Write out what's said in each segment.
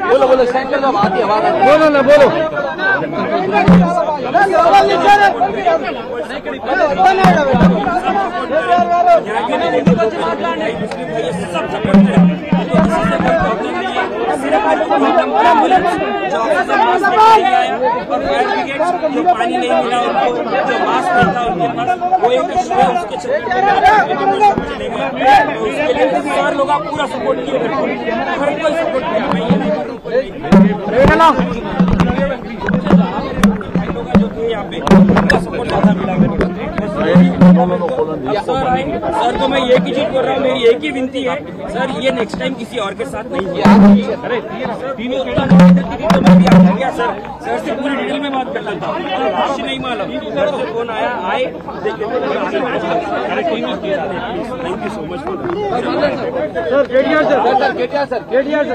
बोलो बोलो शंकर साहब आती आवाज बोलो ना बोलो जो पानी नहीं मिला उनको, जो मास्क नहीं था उनके पास, वो एक इशू है, उसके उसके लिए 4 लोग आप पूरा सपोर्ट किए, हर कोई सपोर्ट किया। मैं ये नहीं जो थे यहाँ पे उनका सपोर्ट ज्यादा मिला सर। तो मैं एक ही चीज बोल रहा हूँ, मेरी एक ही विनती है सर, ये नेक्स्ट टाइम किसी और के साथ नहीं हुआ। तो मैं भी आ गया सर से पूरी डिटेल में बात कर लेता हूँ, कुछ नहीं मालूम। सर से फोन आया, आए thank you so much sir. KTR sir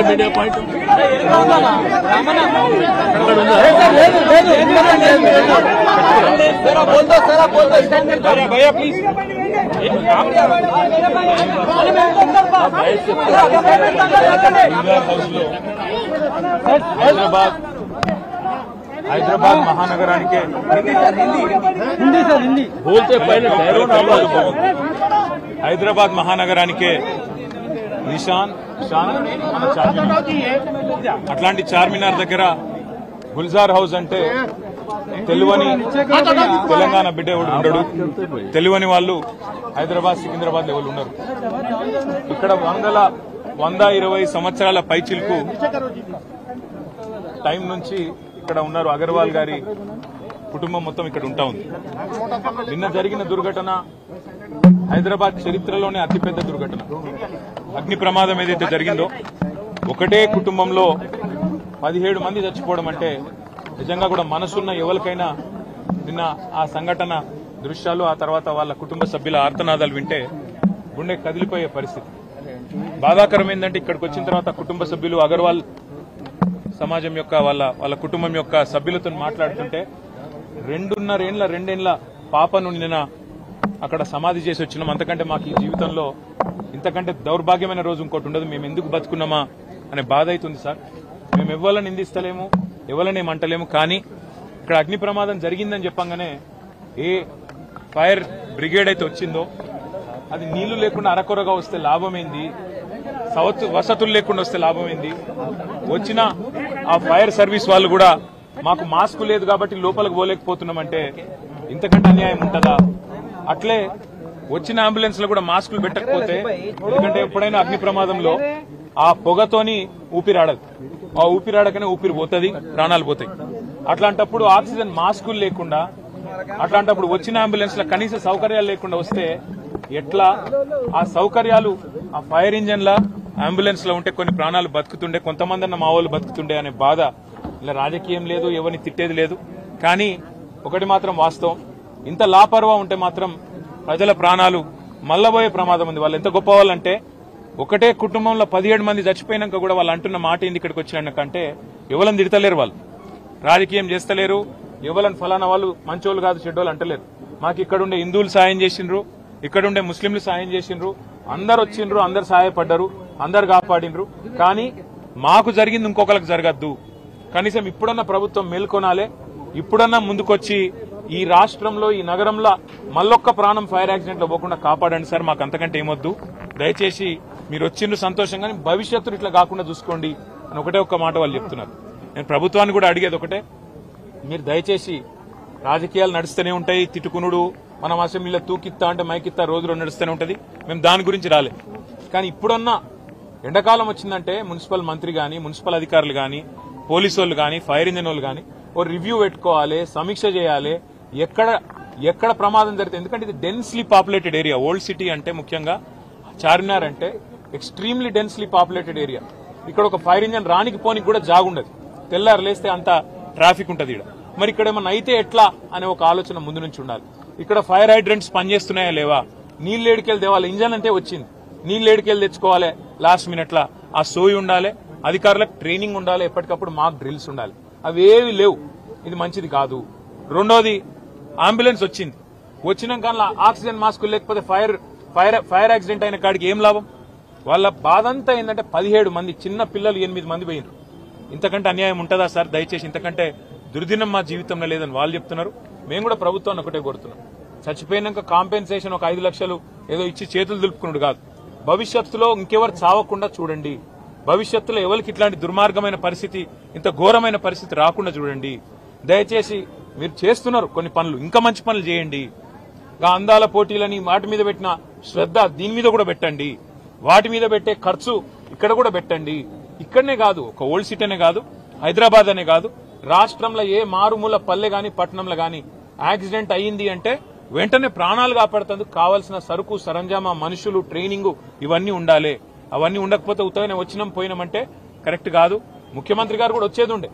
media point बोल दो भैया प्लीज హైదరాబాద్ మహానగరానికి హైదరాబాద్ మహానగరానికే నిషాన్ అట్లాంటి చార్మినార్ దగ్గర గుల్జార్ హౌస్ అంటే తెలువని తెలంగాణ బిడ్డ ఎవడు ఉండడు, తెలువని వాళ్ళు హైదరాబాద్ సికింద్రాబాద్ ఎవరు ఉన్నారు. ఇక్కడ 120 సంవత్సరాల పైచిల్కు టైం నుంచి ఇక్కడ ఉన్నారు. అగర్వాల్ గారి కుటుంబం మొత్తం ఇక్కడ ఉంటా ఉంది. నిన్న జరిగిన దుర్ఘటన హైదరాబాద్ చరిత్రలోనే అతిపెద్ద దుర్ఘటన. అగ్ని ప్రమాదం ఏదైతే జరిగిందో, ఒకటే కుటుంబంలో 17 మంది చచ్చిపోవడం అంటే నిజంగా కూడా మనసున్న ఎవరికైనా నిన్న ఆ సంఘటన దృశ్యాలు, ఆ తర్వాత వాళ్ళ కుటుంబ సభ్యుల ఆర్తనాదాలు వింటే గుండె కదిలిపోయే పరిస్థితి. బాధాకరం ఏంటంటే ఇక్కడికి వచ్చిన తర్వాత కుటుంబ సభ్యులు అగర్వాల్ సమాజం యొక్క వాళ్ళ కుటుంబం యొక్క సభ్యులతో మాట్లాడుతుంటే 2.5 పాపను నిన్న అక్కడ సమాధి చేసి వచ్చినాం. అంతకంటే మాకు ఈ జీవితంలో ఇంతకంటే దౌర్భాగ్యమైన రోజు ఇంకోటి ఉండదు. మేము ఎందుకు బతుకున్నామా అనే బాధ అవుతుంది సార్. మేము ఎవరిని నిందిస్తలేము, ఎవరిని ఏమంటలేము. కానీ ఇక్కడ అగ్ని ప్రమాదం జరిగిందని చెప్పంగానే ఏ ఫైర్ బ్రిగేడ్ అయితే వచ్చిందో అది నీళ్లు లేకుండా అరకొరగా వస్తే లాభమైంది, వసతులు లేకుండా వస్తే లాభమైంది. వచ్చిన ఆ ఫైర్ సర్వీస్ వాళ్ళు కూడా మాకు మాస్క్ లేదు కాబట్టి లోపలికి పోలేకపోతున్నామంటే ఇంతకంటే అన్యాయం ఉంటుందా? అట్లే వచ్చిన అంబులెన్స్ లో కూడా మాస్కులు పెట్టకపోతే, ఎందుకంటే ఎప్పుడైనా అగ్ని ప్రమాదంలో ఆ పొగతోని ఊపిరాడదు, ఆ ఊపిరాడకనే ఊపిరి పోతుంది, ప్రాణాలు పోతాయి. అట్లాంటప్పుడు ఆక్సిజన్ మాస్కులు లేకుండా, అట్లాంటప్పుడు వచ్చిన అంబులెన్స్ లో కనీస సౌకర్యాలు లేకుండా వస్తే ఎట్లా? ఆ సౌకర్యాలు ఆ ఫైర్ ఇంజన్ లా అంబులెన్స్ లో ఉంటే కొన్ని ప్రాణాలు బతుకుతుండే, కొంతమంది అన్న మా వాళ్ళు బతుకుతుండే అనే బాధ. ఇలా రాజకీయం లేదు, ఎవరిని తిట్టేది లేదు. కానీ ఒకటి మాత్రం వాస్తవం, ఇంత లాపర్వా ఉంటే మాత్రం ప్రజల ప్రాణాలు మల్లబోయే ప్రమాదం ఉంది. వాళ్ళు ఎంత గొప్ప వాళ్ళంటే ఒకటే కుటుంబంలో 17 మంది చచ్చిపోయినాక కూడా వాళ్ళు అంటున్న మాట ఏంది ఇక్కడికి వచ్చినాకంటే ఎవరిని తిడతలేరు, వాళ్ళు రాజకీయం చేస్తలేరు, ఎవరిని ఫలానా వాళ్ళు మంచోళ్ళు కాదు చెడ్డోళ్ళు అంటలేరు. మాకు ఇక్కడుండే హిందువులు సాయం చేసిండ్రు, ఇక్కడుండే ముస్లింలు సాయం చేసిండ్రు, అందరు వచ్చిండ్రు, అందరు సహాయపడ్డారు, అందరు కాపాడిండ్రు. కానీ మాకు జరిగింది ఇంకొకరికి జరగద్దు. కనీసం ఇప్పుడన్నా ప్రభుత్వం మేల్కొనాలే, ఇప్పుడన్నా ముందుకొచ్చి ఈ రాష్ట్రంలో ఈ నగరంలో మళ్ళొక్క ప్రాణం ఫైర్ యాక్సిడెంట్ లో పోకుండా కాపాడండి సార్. మాకు అంతకంటే ఏమొద్దు. దయచేసి మీరు వచ్చిండ్రు సంతోషంగా, భవిష్యత్తులో ఇట్లా కాకుండా చూసుకోండి అని ఒకటే ఒక్క మాట వాళ్ళు చెప్తున్నారు. నేను ప్రభుత్వాన్ని కూడా అడిగేది ఒకటే, మీరు దయచేసి రాజకీయాలు నడుస్తూనే ఉంటాయి, తిట్టుకునుడు, మనం అసెంబ్లీలో తూకిత్తా అంటే మైకిత్తా రోజులో నడుస్తూనే ఉంటుంది. మేము దాని గురించి రాలే. కానీ ఇప్పుడన్నా ఎండాకాలం వచ్చిందంటే మున్సిపల్ మంత్రి గాని, మున్సిపల్ అధికారులు గాని, పోలీసు వాళ్ళు గాని, ఫైర్ ఇంజిన్ వాళ్ళు గాని ఓ రివ్యూ పెట్టుకోవాలి, సమీక్ష చేయాలి, ఎక్కడ ప్రమాదం జరిగితే. ఎందుకంటే ఇది densely populated area. Old city అంటే ముఖ్యంగా చార్మినార్ అంటే ఎక్స్ట్రీమ్లీ డెన్స్లీ పాపులేటెడ్ ఏరియా. ఇక్కడ ఒక ఫైర్ ఇంజిన్ రానికి పోనికి కూడా జాగుండదు, తెల్లారు లేస్తే అంత ట్రాఫిక్ ఉంటుంది ఇక్కడ. మరి ఇక్కడ ఏమన్నా అయితే ఎట్లా అనే ఒక ఆలోచన ముందు నుంచి ఉండాలి. ఇక్కడ ఫైర్ హైడ్రెంట్స్ పనిచేస్తున్నాయా లేవా, నీళ్ళు ఏడుకెళ్ళి తేవాలి, ఇంజన్ అంటే వచ్చింది, నీళ్ళు ఏడుకెళ్ళి తెచ్చుకోవాలి లాస్ట్ మినిట్ లా, ఆ సోయి ఉండాలి, అధికారులకు ట్రైనింగ్ ఉండాలి, ఎప్పటికప్పుడు మాక్ డ్రిల్స్ ఉండాలి. అవేవి లేవు. ఇది మంచిది కాదు. రెండోది అంబులెన్స్ వచ్చింది, వచ్చినాక ఆక్సిజన్ మాస్కులు లేకపోతే ఫైర్ యాక్సిడెంట్ అయిన కాడికి ఏం లాభం? వాళ్ళ బాధ అంతా ఏంటంటే 17 మంది చిన్న పిల్లలు 8 మంది పోయినారు. ఇంతకంటే అన్యాయం ఉంటుందా సార్? దయచేసి ఇంతకంటే దుర్దినం మా జీవితంలో లేదని వాళ్ళు చెప్తున్నారు. మేము కూడా ప్రభుత్వాన్ని ఒకటే కోరుతున్నాం, చచ్చిపోయినాక కాంపెన్సేషన్ ఒక 5 లక్షలు ఏదో ఇచ్చి చేతులు దులుపుకున్నాడు కాదు, భవిష్యత్తులో ఇంకెవరు చావకుండా చూడండి. భవిష్యత్తులో ఎవరికి ఇట్లాంటి దుర్మార్గమైన పరిస్థితి, ఇంత ఘోరమైన పరిస్థితి రాకుండా చూడండి. దయచేసి మీరు చేస్తున్నారు కొన్ని పనులు, ఇంకా మంచి పనులు చేయండి. అందాల పోటీలని వాటి మీద పెట్టిన శ్రద్ధ దీని మీద కూడా పెట్టండి. వాటి మీద పెట్టే ఖర్చు ఇక్కడ కూడా పెట్టండి. ఇక్కడనే కాదు, ఒక ఓల్డ్ సిటీ అనే కాదు, హైదరాబాద్ అనే కాదు, రాష్ట్రంలో ఏ మారుమూల పల్లె గాని పట్టణంలో గాని యాక్సిడెంట్ అయ్యింది అంటే వెంటనే ప్రాణాలు కాపాడుతందుకు కావాల్సిన సరుకు సరంజామా, మనుషులు, ట్రైనింగ్ ఇవన్నీ ఉండాలి. అవన్నీ ఉండకపోతే ఉత్తగానే వచ్చినాం పోయినామంటే కరెక్ట్ కాదు. ముఖ్యమంత్రి గారు కూడా వచ్చేది ఉండే,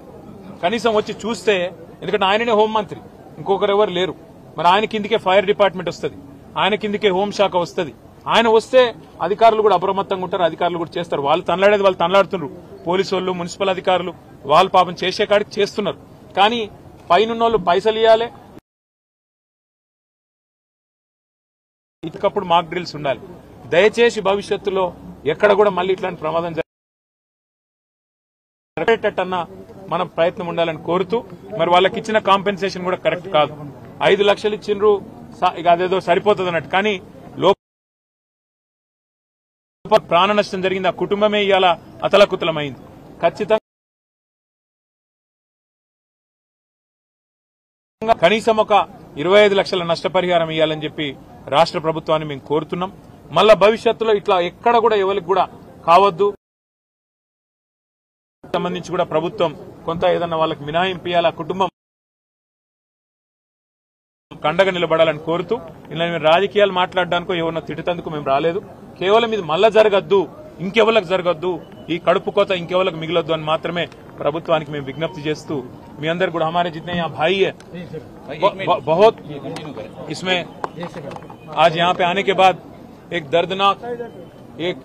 కనీసం వచ్చి చూస్తే, ఎందుకంటే ఆయననే హోంమంత్రి, ఇంకొకరు ఎవరు లేరు. మరి ఆయన కిందికే ఫైర్ డిపార్ట్మెంట్ వస్తుంది, ఆయన కిందికే హోంశాఖ వస్తుంది. ఆయన వస్తే అధికారులు కూడా అప్రమత్తంగా ఉంటారు, అధికారులు కూడా చేస్తారు. వాళ్ళు తనలాడేది వాళ్ళు తనలాడుతున్నారు. పోలీసు వాళ్ళు, మున్సిపల్ అధికారులు వాళ్ళు పాపం చేసే కాడికి చేస్తున్నారు. కానీ పైనున్నోళ్ళు పైసలు ఇవ్వాలి, ఇకప్పుడు మాక్ డ్రిల్స్ ఉండాలి. దయచేసి భవిష్యత్తులో ఎక్కడ కూడా మళ్ళీ ఇట్లాంటి ప్రమాదం జరిగేటట్టన్నా మనం ప్రయత్నం ఉండాలని కోరుతూ, మరి వాళ్ళకి ఇచ్చిన కాంపెన్సేషన్ కూడా కరెక్ట్ కాదు. 5 లక్షలు ఇచ్చిండ్రు, ఇక అదేదో సరిపోతుంది అన్నట్టు. కానీ ప్రాణ నష్టం జరిగింది, ఆ కుటుంబమే ఇవాళ అతలకుతలమైంది. ఖచ్చితంగా కనీసం ఒక 25 లక్షల నష్టపరిహారం ఇవ్వాలని చెప్పి రాష్ట్ర ప్రభుత్వాన్ని మేము కోరుతున్నాం. మళ్ళా భవిష్యత్తులో ఇట్లా ఎక్కడ కూడా ఎవరికి కూడా కావద్దు. సంబంధించి కూడా ప్రభుత్వం కొంత ఏదన్నా వాళ్ళకి మినహాయింపు ఇవ్వాలి, ఆ కుటుంబం కండగా నిలబడాలని కోరుతూ, ఇలా మేము రాజకీయాలు మాట్లాడడానికో ఎవరన్నా తిట్టేందుకు మేము రాలేదు. కేవలం ఇది మళ్ళా జరగద్దు, ఇంకెవరికి జరగద్దు, ఈ కడుపు కోత ఇంకెవరికి మిగలొద్దు అని మాత్రమే ప్రభుత్వానికి మేము విజ్ఞప్తి చేస్తూ, మీ అందరు కూడా हमारे जितने यहाँ भाई है बहुत इसमें आज यहाँ पे आने के बाद एक दर्दनाक एक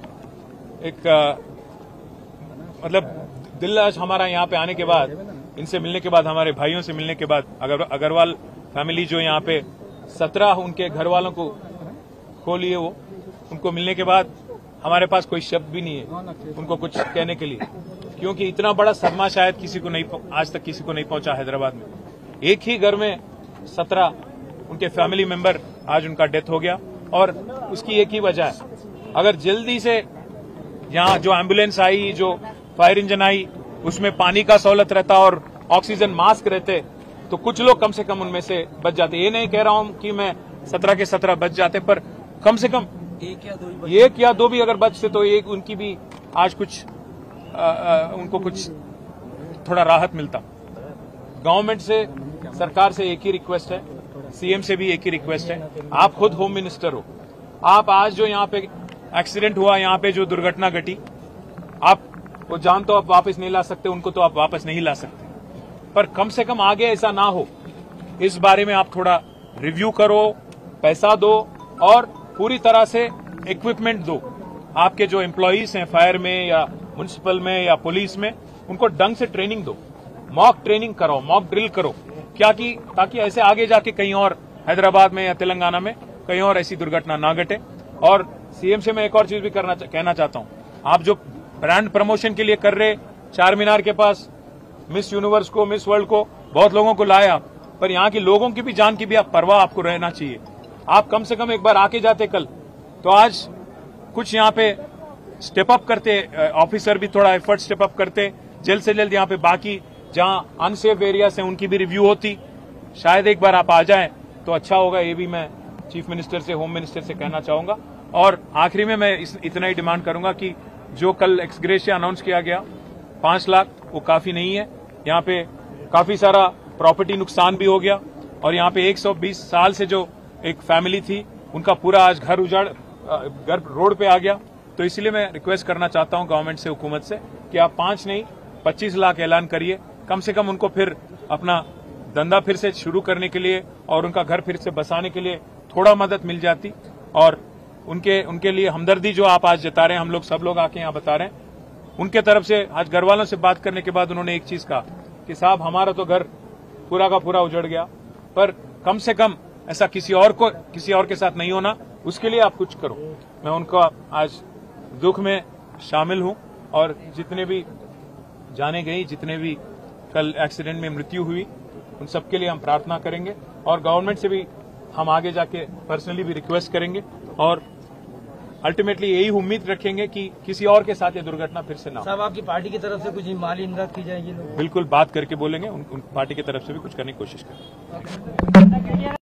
मतलब दिल आज हमारा यहाँ पे आने के बाद, इनसे मिलने के बाद, हमारे भाइयों से मिलने के बाद, अग्रवाल फैमिली जो यहाँ पे 17 उनके घर वालों को खो लिए, वो उनको मिलने के बाद हमारे पास कोई शब्द भी नहीं है उनको कुछ कहने के लिए, क्योंकि इतना बड़ा सदमा शायद किसी को नहीं, आज तक किसी को नहीं पहुंचा हैदराबाद में. एक ही घर में 17 उनके फैमिली मेंबर, आज उनका डेथ हो गया. और उसकी एक ही वजह है, अगर जल्दी से यहाँ जो एम्बुलेंस आई, जो फायर इंजन आई, उसमें पानी का सहूलत रहता और ऑक्सीजन मास्क रहते तो कुछ लोग कम से कम उनमें से बच जाते. ये नहीं कह रहा हूं कि मैं 17 के 17 बच जाते, पर कम से कम एक या दो भी अगर बचते तो एक उनकी भी आज कुछ उनको कुछ थोड़ा राहत मिलता. गवर्नमेंट से, सरकार से एक ही रिक्वेस्ट है, सीएम से भी एक ही रिक्वेस्ट है, आप खुद होम मिनिस्टर हो, आप आज जो यहाँ पे एक्सीडेंट हुआ, यहाँ पे जो दुर्घटना घटी, आप वो जान तो आप वापस नहीं ला सकते, उनको तो आप वापस नहीं ला सकते, पर कम से कम आगे ऐसा ना हो, इस बारे में आप थोड़ा रिव्यू करो, पैसा दो और पूरी तरह से इक्विपमेंट दो. आपके जो एम्प्लॉइज हैं फायर में या म्युनिसिपल में या पुलिस में, उनको ढंग से ट्रेनिंग दो, मॉक ट्रेनिंग कराओ, मॉक ड्रिल करो, क्या कि ताकि ऐसे आगे जाके कहीं और हैदराबाद में या तेलंगाना में कहीं और ऐसी दुर्घटना ना घटे. और सीएम से मैं एक और चीज भी कहना चाहता हूं, आप जो ब्रांड प्रमोशन के लिए कर रहे, चार मीनार के पास मिस यूनिवर्स को, मिस वर्ल्ड को बहुत लोगों को लाया, पर यहाँ की लोगों की भी जान की भी आप परवाह आपको रहना चाहिए. आप कम से कम एक बार आके जाते कल, तो आज कुछ यहाँ पे स्टेप अप करते, ऑफिसर भी थोड़ा एफर्ट स्टेप अप करते, जल्द से जल्द यहाँ पे बाकी जहाँ अनसेफ एरियाज हैं उनकी भी रिव्यू होती. शायद एक बार आप आ जाएं तो अच्छा होगा. ये भी मैं चीफ मिनिस्टर से, होम मिनिस्टर से कहना चाहूंगा. और आखिरी में मैं इतना ही डिमांड करूंगा कि जो कल एक्सग्रेशिया अनाउंस किया गया 5 लाख, वो काफी नहीं है. यहाँ पे काफी सारा प्रॉपर्टी नुकसान भी हो गया, और यहाँ पे 120 साल से जो एक फैमिली थी, उनका पूरा आज घर उजाड़, घर रोड पे आ गया. तो इसलिए मैं रिक्वेस्ट करना चाहता हूं गवर्नमेंट से, हुकूमत से, कि आप 5 नहीं 25 लाख ऐलान करिए. कम से कम उनको फिर अपना धंधा फिर से शुरू करने के लिए और उनका घर फिर से बसाने के लिए थोड़ा मदद मिल जाती. और उनके लिए हमदर्दी जो आप आज जता रहे हैं, हम लोग सब लोग आके यहाँ बता रहे हैं, उनके तरफ से आज घर वालों से बात करने के बाद उन्होंने एक चीज कहा कि साहब हमारा तो घर पूरा का पूरा उजड़ गया, पर कम से कम ऐसा किसी और के साथ नहीं होना, उसके लिए आप कुछ करो। मैं उनका आज दुख में शामिल हूं और जितने भी जाने गई, जितने भी कल एक्सीडेंट में मृत्यु हुई, उन सबके लिए हम प्रार्थना करेंगे और गवर्नमेंट से भी हम आगे जाके पर्सनली भी रिक्वेस्ट करेंगे और अल्टीमेटली यही उम्मीद रखेंगे कि किसी और के साथ ये दुर्घटना फिर से ना हो। साहब, आपकी पार्टी की तरफ से कुछ माली इमदाद की जाएगी? बिल्कुल बात करके बोलेंगे, उन पार्टी की तरफ से भी कुछ करने की कोशिश करेंगे।